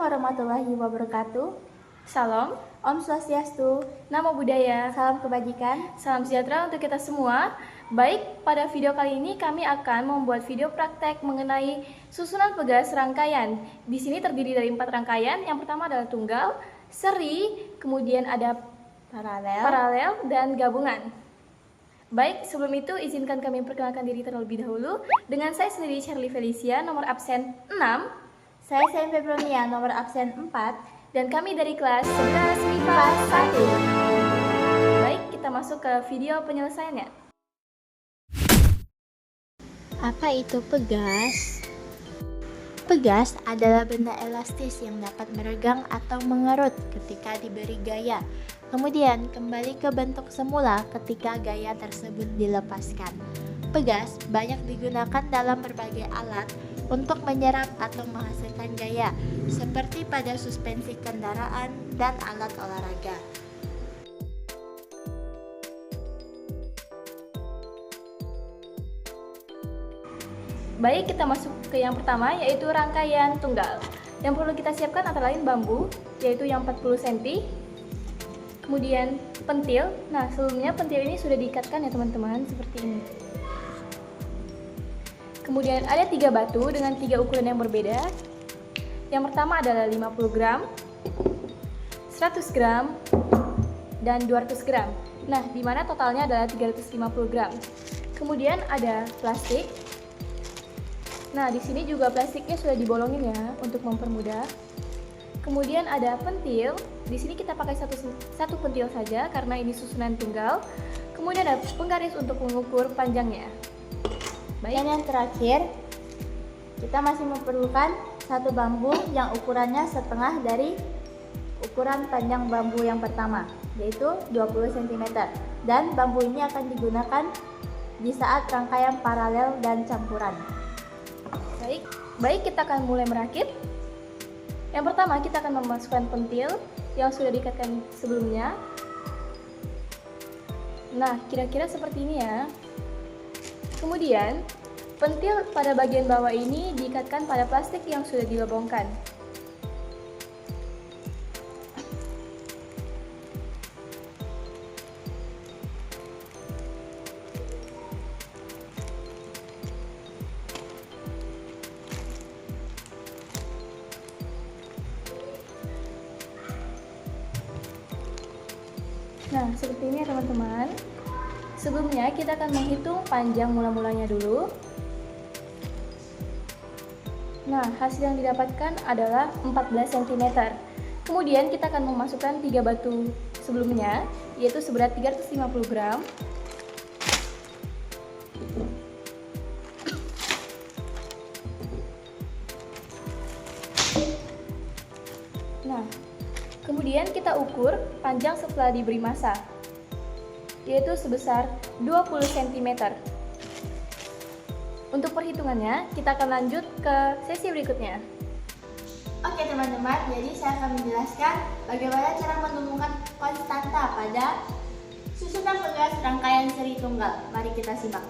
warahmatullahi wabarakatuh. Salam, Om Swastiastu, Namo Buddhaya, salam kebajikan. salam sejahtera untuk kita semua. Baik, pada video kali ini kami akan membuat video praktek mengenai susunan pegas rangkaian. Di sini terdiri dari 4 rangkaian. Yang pertama adalah tunggal, seri, kemudian ada paralel dan gabungan. Baik, sebelum itu izinkan kami perkenalkan diri terlebih dahulu. Dengan saya sendiri Charlie Felicia, nomor absen 6. Saya Sain Febronia, nomor absen 4. Dan kami dari kelas 11 MIPA 1. Baik, kita masuk ke video penyelesaiannya. Apa itu pegas? Pegas adalah benda elastis yang dapat meregang atau mengerut ketika diberi gaya, kemudian kembali ke bentuk semula ketika gaya tersebut dilepaskan. Pegas banyak digunakan dalam berbagai alat untuk menyerap atau menghasilkan gaya, seperti pada suspensi kendaraan dan alat olahraga. Baik, kita masuk ke yang pertama, yaitu rangkaian tunggal. Yang perlu kita siapkan antara lain bambu, yaitu yang 40 cm. Kemudian pentil. Nah, sebelumnya pentil ini sudah diikatkan ya teman-teman, seperti ini. Kemudian ada 3 batu dengan 3 ukuran yang berbeda. Yang pertama adalah 50 gram, 100 gram, dan 200 gram. Nah, di mana totalnya adalah 350 gram. Kemudian ada plastik. Nah, di sini juga plastiknya sudah dibolongin ya untuk mempermudah. Kemudian ada pentil. Di sini kita pakai satu pentil saja karena ini susunan tunggal. Kemudian ada penggaris untuk mengukur panjangnya. Baik. Dan yang terakhir, kita masih memerlukan satu bambu yang ukurannya setengah dari ukuran panjang bambu yang pertama, yaitu 20 cm. Dan bambu ini akan digunakan di saat rangkaian paralel dan campuran. Baik, kita akan mulai merakit. Yang pertama, kita akan memasukkan pentil yang sudah diikatkan sebelumnya. Nah, kira-kira seperti ini ya. Kemudian, pentil pada bagian bawah ini diikatkan pada plastik yang sudah dilobongkan. Nah, seperti ini ya teman-teman. Sebelumnya kita akan menghitung panjang mula-mulanya dulu. Nah, hasil yang didapatkan adalah 14 cm. Kemudian kita akan memasukkan 3 batu sebelumnya, yaitu seberat 350 gram. Nah, kemudian kita ukur panjang setelah diberi massa, yaitu sebesar 20 cm. Untuk perhitungannya, kita akan lanjut ke sesi berikutnya. Oke teman-teman, jadi saya akan menjelaskan bagaimana cara menemukan konstanta pada susunan pegas rangkaian seri tunggal. Mari kita simak.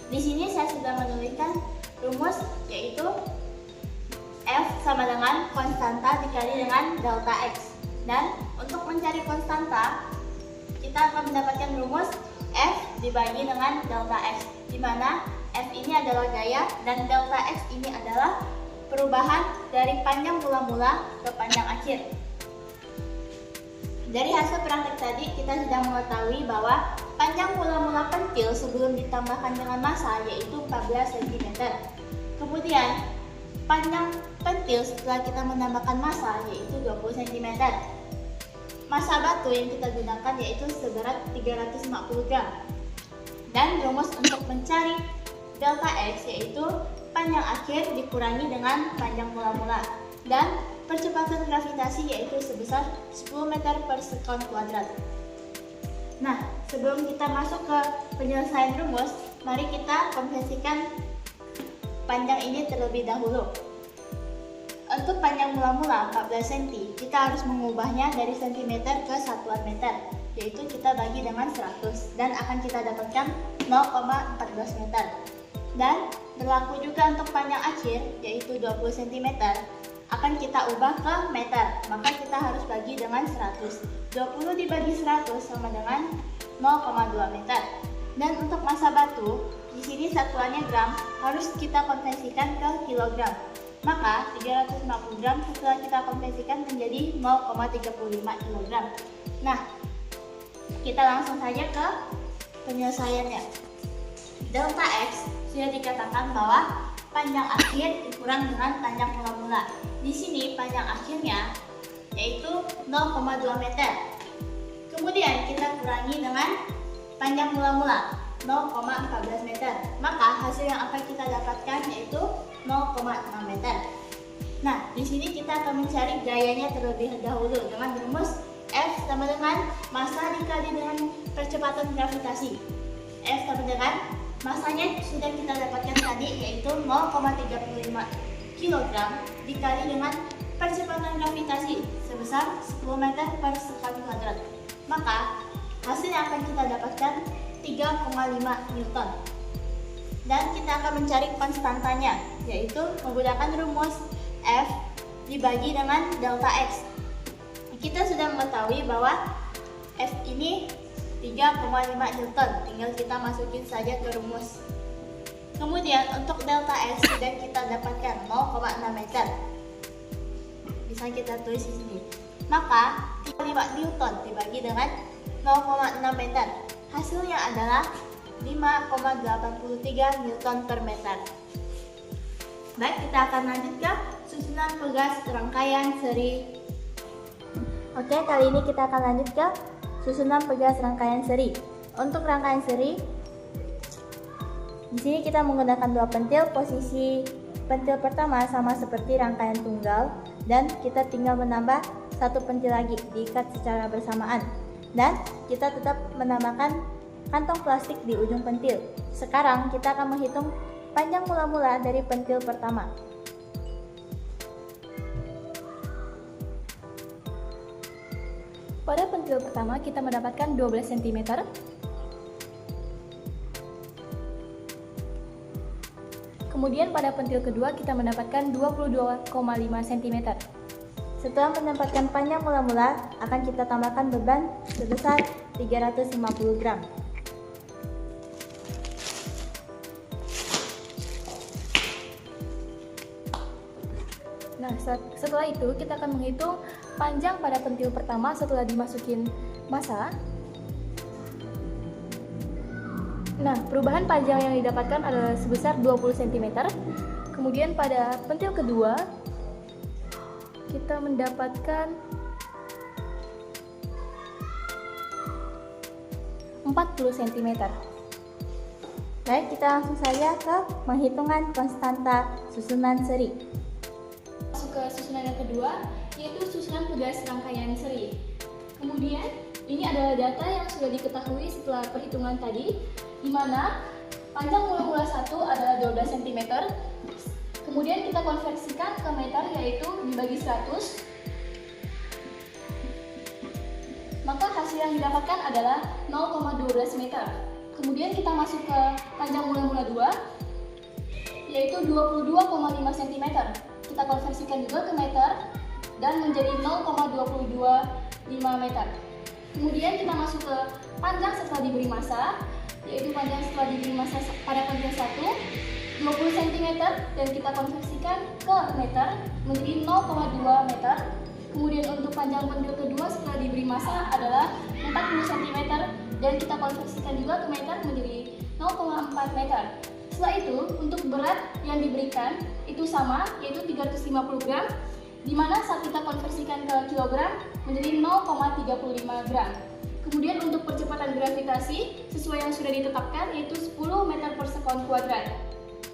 Di sini saya sudah menuliskan rumus, yaitu F sama dengan konstanta dikali dengan delta X. Dan untuk mencari konstanta, kita akan mendapatkan rumus F dibagi dengan delta X, di mana F ini adalah gaya dan delta X ini adalah perubahan dari panjang mula-mula ke panjang akhir. Dari hasil praktek tadi, kita sudah mengetahui bahwa panjang mula-mula pentil sebelum ditambahkan dengan massa yaitu 14 cm. Kemudian panjang pentil setelah kita menambahkan massa yaitu 20 cm. Massa batu yang kita gunakan yaitu seberat 350 gram. Dan rumus untuk mencari delta X yaitu panjang akhir dikurangi dengan panjang mula-mula. Dan percepatan gravitasi yaitu sebesar 10 meter per sekon kuadrat. Nah, sebelum kita masuk ke penyelesaian rumus, mari kita konversikan panjang ini terlebih dahulu. Untuk panjang mula-mula 14 cm, kita harus mengubahnya dari cm ke satuan meter, yaitu kita bagi dengan 100 dan akan kita dapatkan 0,14 meter. Dan berlaku juga untuk panjang akhir, yaitu 20 cm, akan kita ubah ke meter. Maka kita harus bagi dengan 100. 20 dibagi 100 sama dengan 0,2 meter. Dan untuk massa batu, di sini satuannya gram, harus kita konversikan ke kilogram. Maka 350 gram setelah kita konversikan menjadi 0,35 kilogram. Nah, kita langsung saja ke penyelesaiannya. Delta X sudah dikatakan bahwa panjang akhir dikurang dengan panjang mula-mula. Di sini panjang akhirnya yaitu 0,2 meter. Kemudian kita kurangi dengan panjang mula-mula 0,14 meter. Maka hasil yang akan kita dapatkan yaitu 0,6 meter. Nah, di sini kita akan mencari gayanya terlebih dahulu dengan rumus F sama dengan massa dikali dengan percepatan gravitasi. F sama dengan masanya sudah kita dapatkan tadi yaitu 0,35 kg dikali dengan percepatan gravitasi sebesar 10 meter per sekali kuadrat. Maka hasil yang akan kita dapatkan 3,5 Newton. Dan kita akan mencari konstantanya yaitu menggunakan rumus F dibagi dengan delta X. Kita sudah mengetahui bahwa F ini 3,5 Newton, tinggal kita masukin saja ke rumus. Kemudian untuk delta X sudah kita dapatkan 0,6 meter. Bisa kita tulis di sini. Maka 3,5 Newton dibagi dengan 0,6 meter. Hasilnya adalah 5,83 Newton per meter. Baik, kita akan lanjut ke susunan pegas rangkaian seri. Oke, kali ini kita akan lanjut ke susunan pegas rangkaian seri. Untuk rangkaian seri, di sini kita menggunakan dua pentil. Posisi pentil pertama sama seperti rangkaian tunggal, dan kita tinggal menambah satu pentil lagi, diikat secara bersamaan. Dan kita tetap menambahkan kantong plastik di ujung pentil. Sekarang kita akan menghitung panjang mula-mula dari pentil pertama. Pada pentil pertama kita mendapatkan 12 cm. Kemudian pada pentil kedua kita mendapatkan 22,5 cm. Setelah mendapatkan panjang mula-mula, akan kita tambahkan beban sebesar 350 gram. Nah, setelah itu kita akan menghitung panjang pada pentil pertama setelah dimasukin massa. Nah, perubahan panjang yang didapatkan adalah sebesar 20 cm. Kemudian pada pentil kedua kita mendapatkan 40 cm. Baik, kita langsung saja ke penghitungan konstanta susunan seri. Masuk ke susunan yang kedua, yaitu susunan pegas rangkaian seri. Kemudian, ini adalah data yang sudah diketahui setelah perhitungan tadi, di mana panjang mula-mula 1 adalah 12 cm. Kemudian kita konversikan ke meter, yaitu dibagi 100. Maka hasil yang didapatkan adalah 0,12 meter. Kemudian kita masuk ke panjang mula-mula 2, yaitu 22,5 cm. Kita konversikan juga ke meter dan menjadi 0,225 meter. Kemudian kita masuk ke panjang setelah diberi massa, yaitu panjang setelah diberi massa pada pentil 1, 20 cm, dan kita konversikan ke meter menjadi 0,2 meter. Kemudian untuk panjang pentil kedua setelah diberi massa adalah 40 cm, dan kita konversikan juga ke meter menjadi 0,4 meter. Setelah itu, untuk berat yang diberikan itu sama, yaitu 350 gram, di mana saat kita konversikan ke kilogram menjadi 0,35 gram. Kemudian untuk percepatan gravitasi sesuai yang sudah ditetapkan yaitu 10 meter per sekon kuadrat.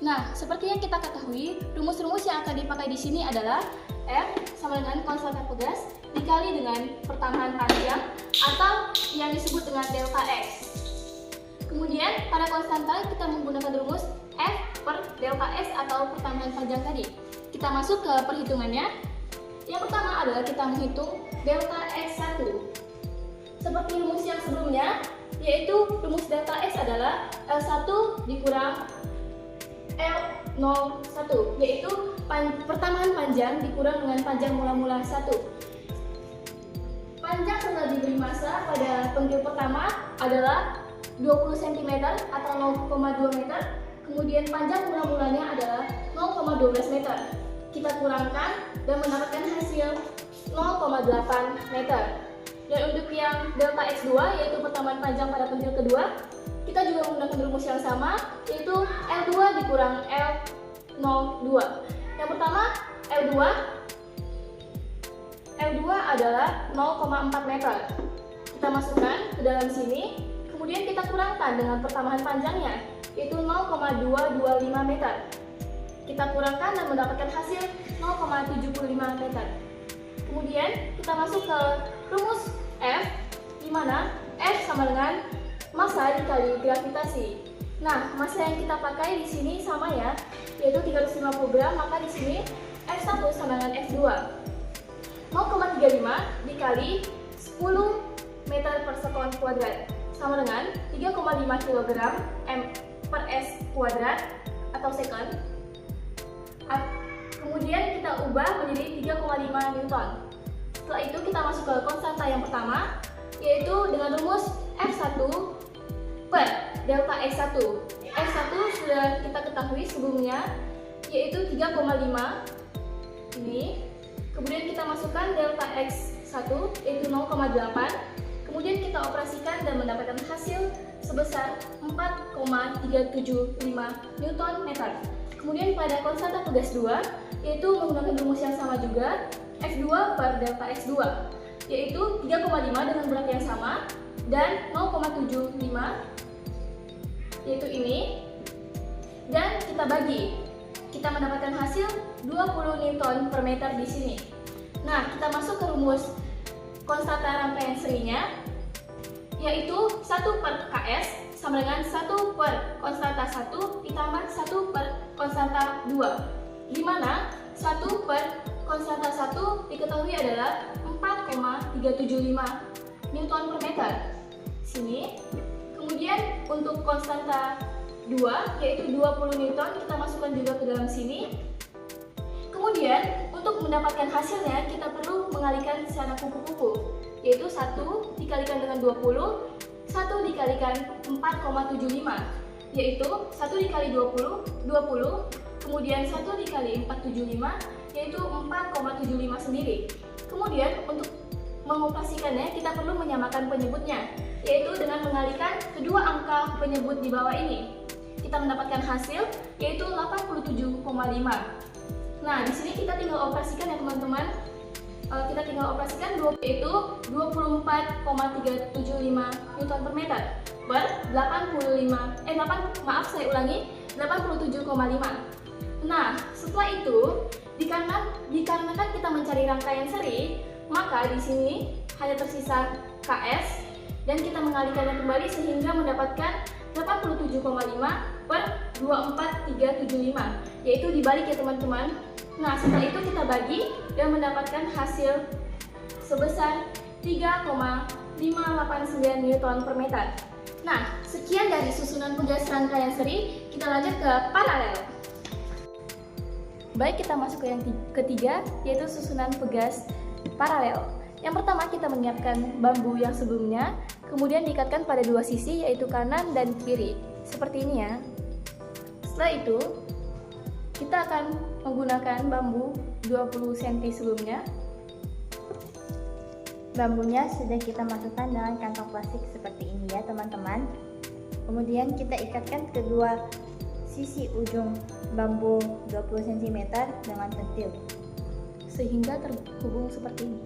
Nah, seperti yang kita ketahui, rumus-rumus yang akan dipakai di sini adalah F sama dengan konstanta pegas dikali dengan pertambahan panjang atau yang disebut dengan delta X. Kemudian pada konstanta kita menggunakan rumus F per delta S atau pertambahan panjang tadi. Kita masuk ke perhitungannya. Yang pertama adalah kita menghitung delta X1. Seperti rumus yang sebelumnya, yaitu rumus delta X adalah L1 dikurang L01, yaitu pertambahan panjang dikurang dengan panjang mula-mula 1. Panjang setelah diberi massa pada pentil pertama adalah 20 cm atau 0,2 meter. Kemudian panjang mula-mulanya adalah 0,12 meter. Kita kurangkan dan mendapatkan hasil 0,8 meter. Dan untuk yang delta X2, yaitu pertambahan panjang pada pentil kedua, kita juga menggunakan rumus yang sama, yaitu L2 dikurang L02. Yang pertama, L2 adalah 0,4 meter. Kita masukkan ke dalam sini, kemudian kita kurangkan dengan pertambahan panjangnya, yaitu 0,225 meter. Kita kurangkan dan mendapatkan hasil 0,75 meter. Kemudian kita masuk ke rumus F, di mana F sama dengan massa dikali gravitasi. Nah, massa yang kita pakai di sini sama ya, yaitu 350 gram, maka di sini F1 sama dengan F2. 0,35 dikali 10 meter per sekon kuadrat sama dengan 3,5 kg m per s kuadrat atau second. Kemudian kita ubah menjadi 3,5 Newton. Setelah itu kita masuk ke konstanta yang pertama, yaitu dengan rumus F1 per delta X1. X1 sudah kita ketahui sebelumnya, yaitu 3,5 ini. Kemudian kita masukkan delta X1 yaitu 0,8. Kemudian kita operasikan dan mendapatkan hasil sebesar 4,375 Newton meter. Kemudian pada konstanta tugas 2, yaitu menggunakan rumus yang sama juga, F2 per delta X2, yaitu 3,5 dengan berat yang sama dan 0,75, yaitu ini, dan kita bagi. Kita mendapatkan hasil 20 Newton per meter di sini. Nah, kita masuk ke rumus konstanta rangkaian serinya, yaitu 1 per Ks sama dengan 1 per konstanta 1 ditambah 1 per konstanta 2, di mana 1 per konstanta 1 diketahui adalah 4,375 Newton per meter. Sini. Kemudian untuk konstanta 2, yaitu 20 Newton, kita masukkan juga ke dalam sini. Kemudian untuk mendapatkan hasilnya kita perlu mengalihkan secara kupu-kupu, yaitu 1 dikalikan dengan 20, 1 dikalikan 4,75, yaitu 1 dikali 20, 20, kemudian 1 dikali 475, yaitu 4,75 sendiri. Kemudian untuk mengoperasikannya kita perlu menyamakan penyebutnya, yaitu dengan mengalihkan kedua angka penyebut di bawah ini. Kita mendapatkan hasil yaitu 87,5. Nah, di sini kita tinggal operasikan ya teman-teman. Kita tinggal operasikan yaitu 24,375 Newton per meter per 87,5. Nah, setelah itu dikarenakan kita mencari rangkaian seri, maka di sini hanya tersisa Ks dan kita mengalihkannya kembali sehingga mendapatkan 87,5 per 24375, yaitu dibalik ya teman-teman. Nah, setelah itu kita bagi dan mendapatkan hasil sebesar 3,589 Newton per meter. Nah, sekian dari susunan pegas rangkaian seri. Kita lanjut ke paralel. Baik, kita masuk ke yang ketiga, yaitu susunan pegas paralel. Yang pertama, kita menyiapkan bambu yang sebelumnya, kemudian diikatkan pada dua sisi, yaitu kanan dan kiri, seperti ini ya. Setelah itu, kita akan menggunakan bambu 20 cm sebelumnya. Bambunya sudah kita masukkan dengan kantong plastik seperti ini ya teman-teman. Kemudian kita ikatkan kedua sisi ujung bambu 20 cm dengan pentil sehingga terhubung seperti ini.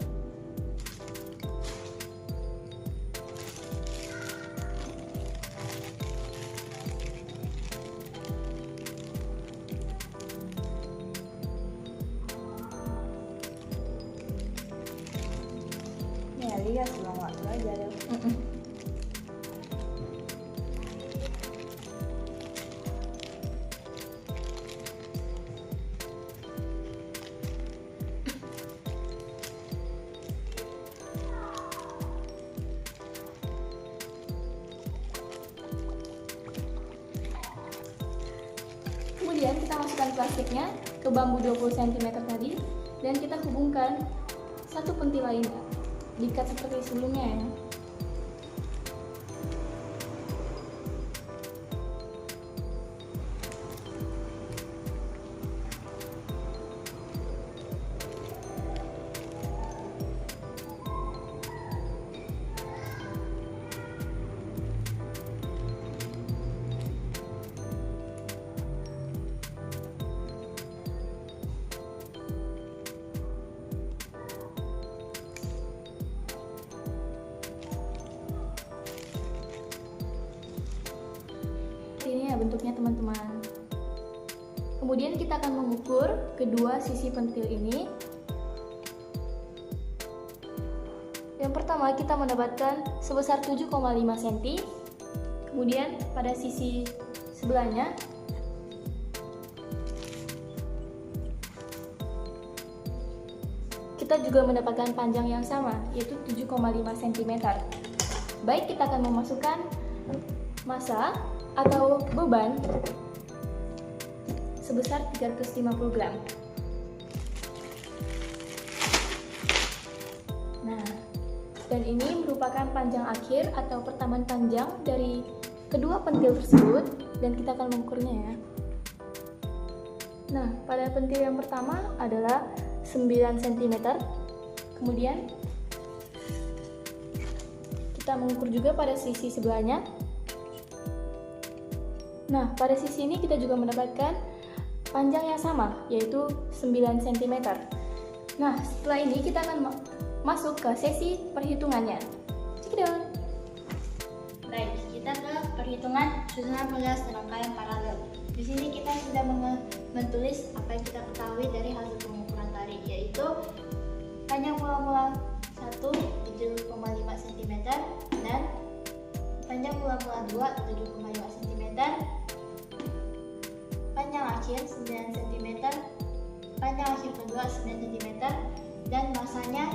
ya, lihat sebelum waktu aja deh. kita masukkan plastiknya ke bambu 20 cm tadi dan kita hubungkan satu pentil lainnya. Diikat seperti sebelumnya ya. Ini ya bentuknya teman-teman. Kemudian kita akan mengukur kedua sisi pentil ini. Yang pertama kita mendapatkan sebesar 7,5 cm. Kemudian pada sisi sebelahnya kita juga mendapatkan panjang yang sama, yaitu 7,5 cm. Baik, kita akan memasukkan massa atau beban sebesar 350 gram. Nah, dan ini merupakan panjang akhir atau pertambahan panjang dari kedua pentil tersebut, dan kita akan mengukurnya ya. Nah, pada pentil yang pertama adalah 9 cm. Kemudian kita mengukur juga pada sisi sebelahnya. Nah, pada sisi ini kita juga mendapatkan panjang yang sama, yaitu 9 cm. Nah, setelah ini kita akan masuk ke sesi perhitungannya. Cekidot. Baik, kita ke perhitungan susunan pegas rangkaian paralel. Di sini kita sudah menulis apa yang kita ketahui dari hasil pengukuran tadi, yaitu panjang mula-mula 1 7,5 cm dan panjang mula-mula 2 7,5 cm, panjang akhir 9 cm, panjang akhir kedua 9 cm, dan masanya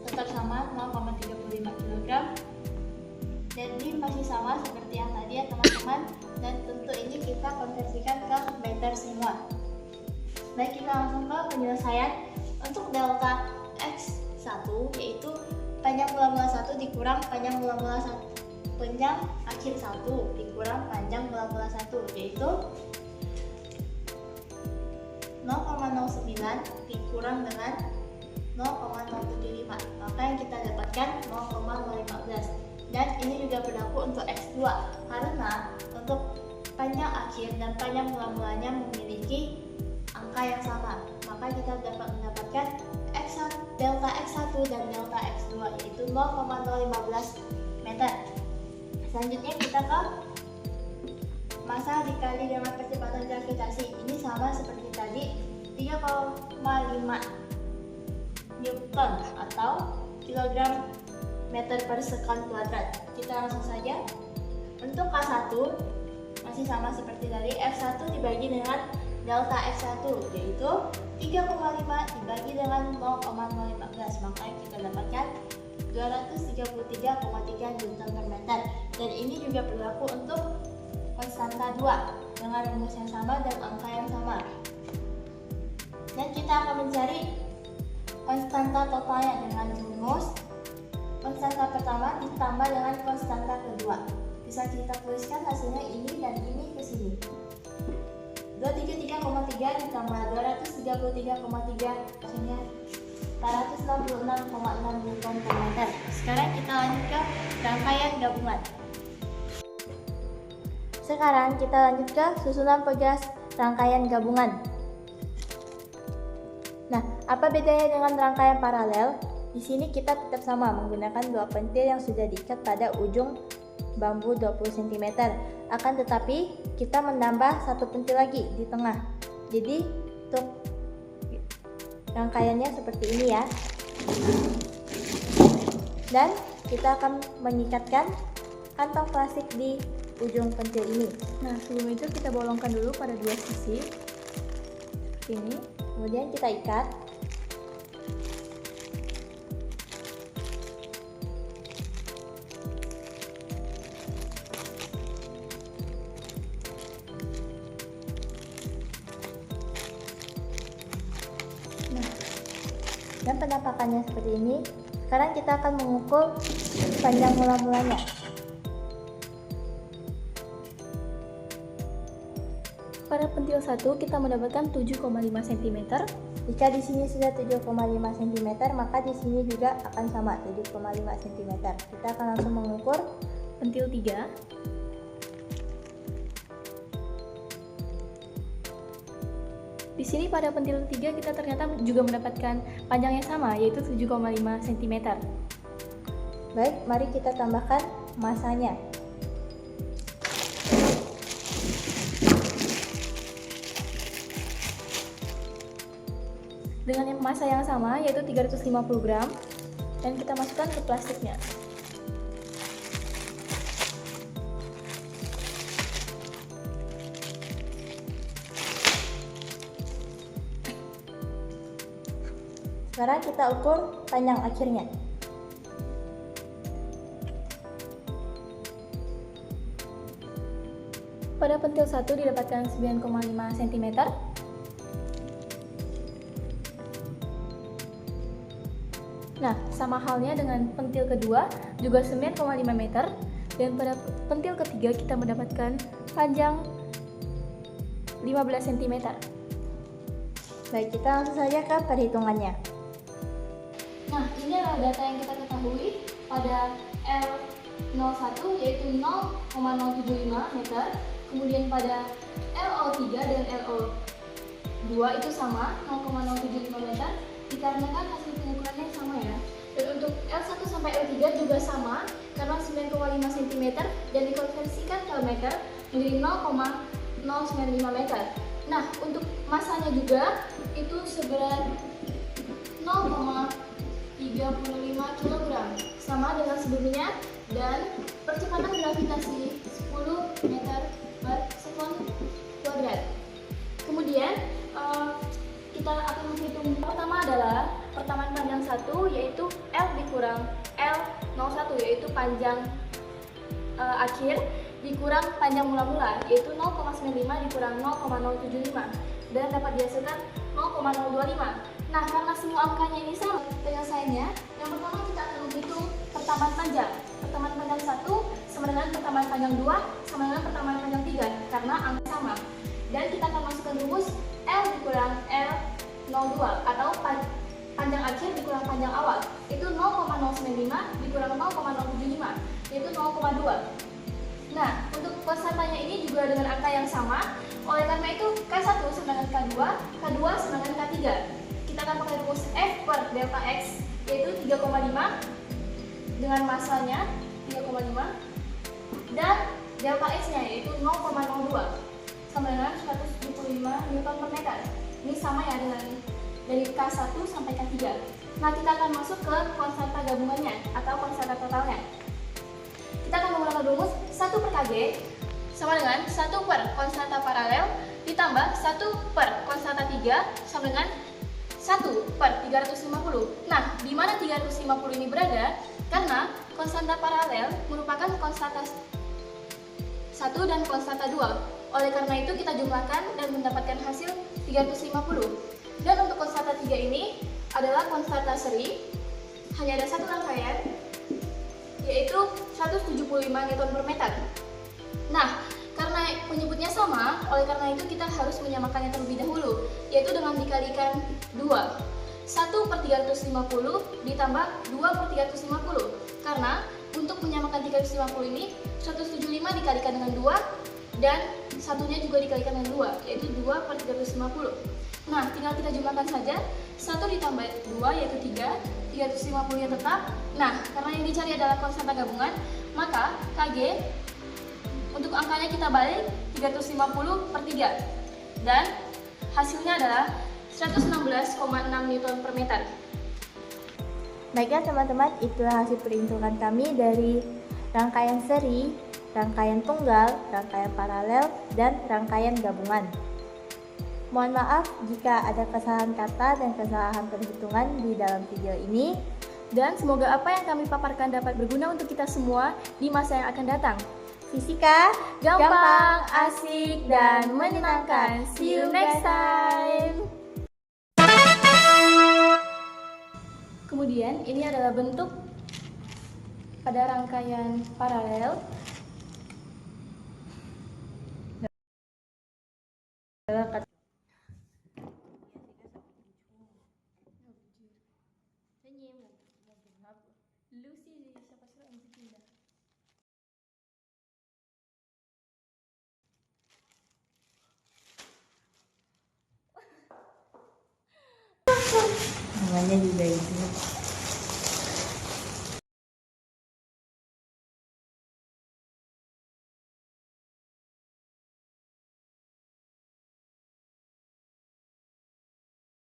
tetap sama 0,35 kg. Jadi masih sama seperti yang tadi ya teman-teman, dan tentu ini kita konversikan ke meter semua. Baik, kita langsung ke penyelesaian. Untuk delta X1 yaitu panjang mula-mula 1 dikurang panjang mula-mula 1, panjang akhir 1 dikurang panjang mula-mula 1, yaitu 0,09 dikurang dengan 0,075, maka yang kita dapatkan 0,015. Dan ini juga berlaku untuk X2 karena untuk panjang akhir dan panjang mula-mulanya memiliki angka yang sama, maka kita dapat mendapatkan delta X1 dan delta X2 yaitu 0,015 meter. Selanjutnya kita ke massa dikali dengan percepatan gravitasi. Ini sama seperti tadi, 3,5 Newton atau kilogram meter per sekon kuadrat. Kita langsung saja. Untuk K1 masih sama seperti tadi, F1 dibagi dengan delta X1 yaitu 3,5 dibagi dengan 0,015, maka yang kita dapatkan 233,3 Newton per meter. Dan ini juga berlaku untuk konstanta 2 dengan rumus yang sama dan angka yang sama. Dan kita akan mencari konstanta totalnya dengan rumus konstanta pertama ditambah dengan konstanta kedua. Bisa kita tuliskan hasilnya ini dan ini ke sini. 233,3 ditambah 233,3 hasilnya 466,6 Newton per meter. Sekarang kita lanjut ke rangkaian gabungan. Sekarang kita lanjut ke susunan pegas rangkaian gabungan. Nah, apa bedanya dengan rangkaian paralel? Di sini kita tetap sama menggunakan dua pentil yang sudah diikat pada ujung bambu 20 cm. Akan tetapi kita menambah satu pentil lagi di tengah. Jadi untuk rangkaiannya seperti ini ya. Dan kita akan mengikatkan kantong plastik di ujung pentil ini. Nah, sebelum itu kita bolongkan dulu pada dua sisi. Seperti ini. Kemudian kita ikat. Dan penampakannya seperti ini. Sekarang kita akan mengukur panjang mula-mulanya. Pada pentil 1 kita mendapatkan 7,5 cm. Jika di sini sudah 7,5 cm, maka di sini juga akan sama 7,5 cm. Kita akan langsung mengukur Pentil 3. Di sini pada pentil 3 kita ternyata juga mendapatkan panjang yang sama, yaitu 7,5 cm. Baik, mari kita tambahkan masanya. Dengan massa yang sama, yaitu 350 gram, dan kita masukkan ke plastiknya. Sekarang kita ukur panjang akhirnya. Pada pentil 1 didapatkan 9,5 cm. Nah, sama halnya dengan pentil kedua, juga 9,5 meter. Dan pada pentil ketiga kita mendapatkan panjang 15 cm. Baik, kita langsung saja ke perhitungannya. Nah, ini adalah data yang kita ketahui pada L01 yaitu 0,075 meter. Kemudian pada LO3 dan LO2 itu sama 0,075 meter, dikarenakan hasil pengukurannya sama ya. Dan untuk L1 sampai L3 juga sama karena 9,5 cm dan dikonversikan ke meter menjadi 0,095 meter. Nah, untuk masanya juga itu seberat 0,35 kg, sama dengan sebelumnya, dan percepatan gravitasi 10 meter per sekon kuadrat. Kemudian kita akan menghitung. Pertama adalah pertamaan panjang 1 yaitu L dikurang L01 yaitu panjang akhir dikurang panjang mula-mula yaitu 0,95 dikurang 0,075 dan dapat dihasilkan 0,025. Nah, karena semua angkanya ini sama, penyelesaiannya yang pertama kita akan menghitung pertamaan panjang. Pertamaan panjang 1 sama dengan pertamaan panjang 2 sama dengan pertamaan panjang 3 karena angka sama. Dan kita akan masukkan rumus L dikurang L02 atau panjang akhir dikurang panjang awal itu 0,095 dikurang 0,075 yaitu 0,2. Nah, untuk konstantanya ini juga dengan angka yang sama. Oleh karena itu K1 sama dengan K2, K2 sama dengan K3. Kita akan pakai rumus F per delta X yaitu 3,5 dengan massanya 3,5 dan delta X-nya yaitu 0,02 sama dengan 175 Newton per meter. Ini sama ya dengan dari K1 sampai K3. Nah, kita akan masuk ke konstanta gabungannya atau konstanta totalnya. Kita akan menggunakan rumus 1 per Kg sama dengan 1 per konstanta paralel ditambah 1 per konstanta 3 sama dengan 1 per 350. Nah, di mana 350 ini berada? Karena konstanta paralel merupakan konstanta 1 dan konstanta 2. Oleh karena itu kita jumlahkan dan mendapatkan hasil 350. Dan untuk konstanta 3 ini adalah konstanta seri, hanya ada satu rangkaian, yaitu 175 Newton per meter. Nah, karena penyebutnya sama, oleh karena itu kita harus menyamakannya terlebih dahulu, yaitu dengan dikalikan 2. 1 per 350 ditambah 2 per 350. Karena untuk menyamakan 350 ini, 175 dikalikan dengan 2, dan satunya juga dikalikan dengan 2, yaitu 2 per 350. Nah, tinggal kita jumlahkan saja. 1 ditambah 2 yaitu 3, 350 nya tetap. Nah, karena yang dicari adalah konstanta gabungan, maka Kg untuk angkanya kita balik 350 per 3. Dan hasilnya adalah 116,6 Newton per meter. Baiklah teman-teman, itulah hasil perhitungan kami dari rangkaian seri, rangkaian tunggal, rangkaian paralel, dan rangkaian gabungan. Mohon maaf jika ada kesalahan kata dan kesalahan perhitungan di dalam video ini. Dan semoga apa yang kami paparkan dapat berguna untuk kita semua di masa yang akan datang. Fisika Gampang, asik, dan menyenangkan. See you next time. Kemudian ini adalah bentuk pada rangkaian paralel. Namanya juga itu.